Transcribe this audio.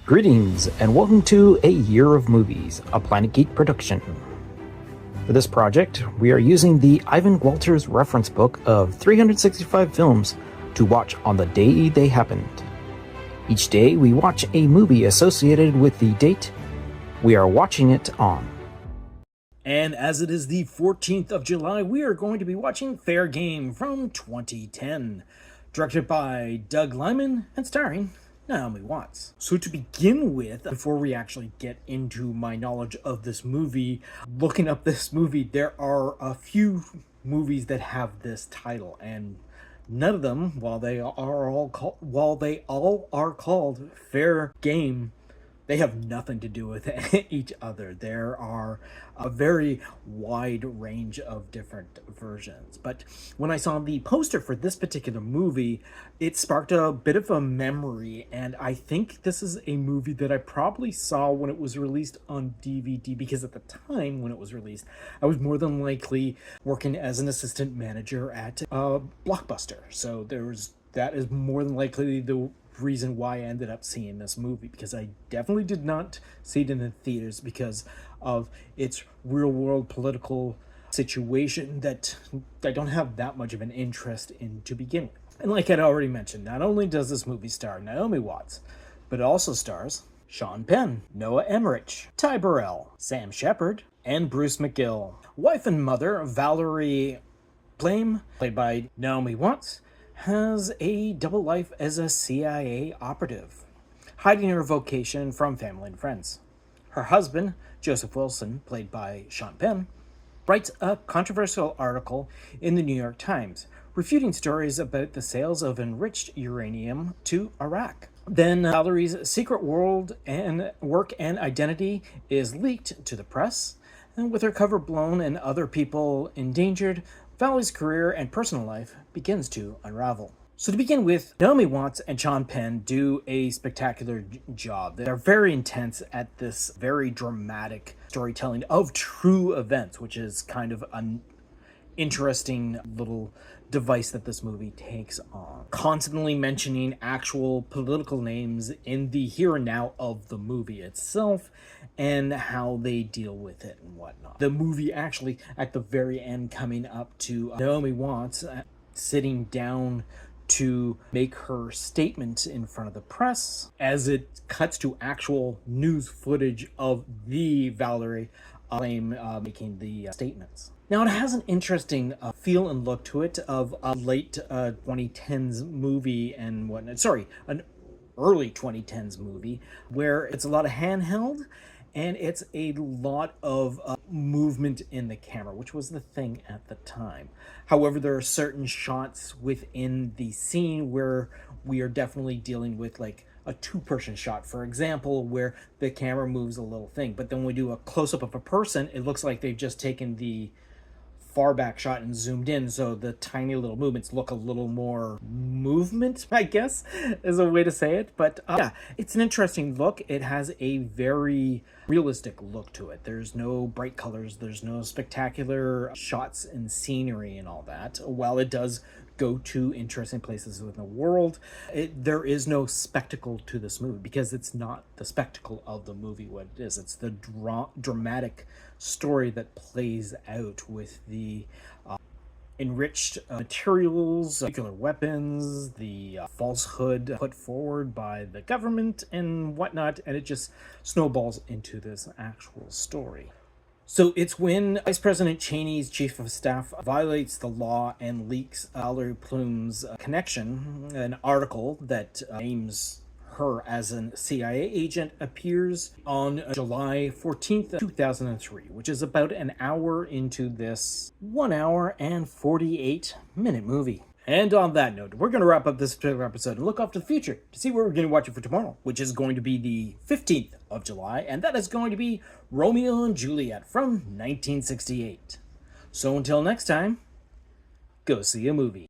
Greetings, and welcome to A Year of Movies, a Planet Geek production. For this project, we are using the Ivan Walters reference book of 365 films to watch on the day they happened. Each day, we watch a movie associated with the date we are watching it on. And as it is the 14th of July, we are going to be watching Fair Game from 2010, directed by Doug Liman and starring Naomi Watts. So to begin with, before we actually get into my knowledge of this movie, looking up this movie, there are a few movies that have this title, and none of them, while they all are called Fair Game, they have nothing to do with each other. There are a very wide range of different versions. But when I saw the poster for this particular movie, it sparked a bit of a memory. And I think this is a movie that I probably saw when it was released on DVD, because at the time when it was released, I was more than likely working as an assistant manager at Blockbuster. So that is more than likely the reason why I ended up seeing this movie, because I definitely did not see it in the theaters because of its real world political situation that I don't have that much of an interest in to begin with. And like I'd already mentioned, not only does this movie star Naomi Watts, but it also stars Sean Penn, Noah Emmerich, Ty Burrell, Sam Shepard, and Bruce McGill. Wife and mother Valerie Plame, played by Naomi Watts, has a double life as a CIA operative, hiding her vocation from family and friends. Her husband, Joseph Wilson, played by Sean Penn, writes a controversial article in the New York Times, refuting stories about the sales of enriched uranium to Iraq. Then Valerie's secret world and work and identity is leaked to the press, and with her cover blown and other people endangered, Valerie's career and personal life begins to unravel. So to begin with, Naomi Watts and Sean Penn do a spectacular job. They're very intense at this very dramatic storytelling of true events, which is kind of an interesting little device that this movie takes on. Constantly mentioning actual political names in the here and now of the movie itself and how they deal with it and whatnot. The movie actually, at the very end, coming up to Naomi Watts sitting down to make her statement in front of the press, as it cuts to actual news footage of the Valerie Plame making the statements. Now, it has an interesting feel and look to it of a late 2010s movie and whatnot. Sorry, an early 2010s movie where it's a lot of handheld and it's a lot of movement in the camera, which was the thing at the time. However, there are certain shots within the scene where we are definitely dealing with like a two-person shot, for example, where the camera moves a little thing. But then when we do a close-up of a person, it looks like they've just taken the far back shot and zoomed in, so the tiny little movements look a little more movement, I guess is a way to say it. But yeah, it's an interesting look. It has a very realistic look to it. There's no bright colors, there's no spectacular shots and scenery and all that. While it does go to interesting places within the world, there is no spectacle to this movie, because it's not the spectacle of the movie what it is. It's the dramatic story that plays out with the enriched materials, nuclear weapons, the falsehood put forward by the government and whatnot, and it just snowballs into this actual story. So it's when Vice President Cheney's chief of staff violates the law and leaks Valerie Plame's connection. An article that names her as a CIA agent appears on July 14th, 2003, which is about an hour into this 1 hour and 48-minute movie. And on that note, we're going to wrap up this particular episode and look off to the future to see what we're going to watch for tomorrow, which is going to be the 15th of July, and that is going to be Romeo and Juliet from 1968. So until next time, go see a movie.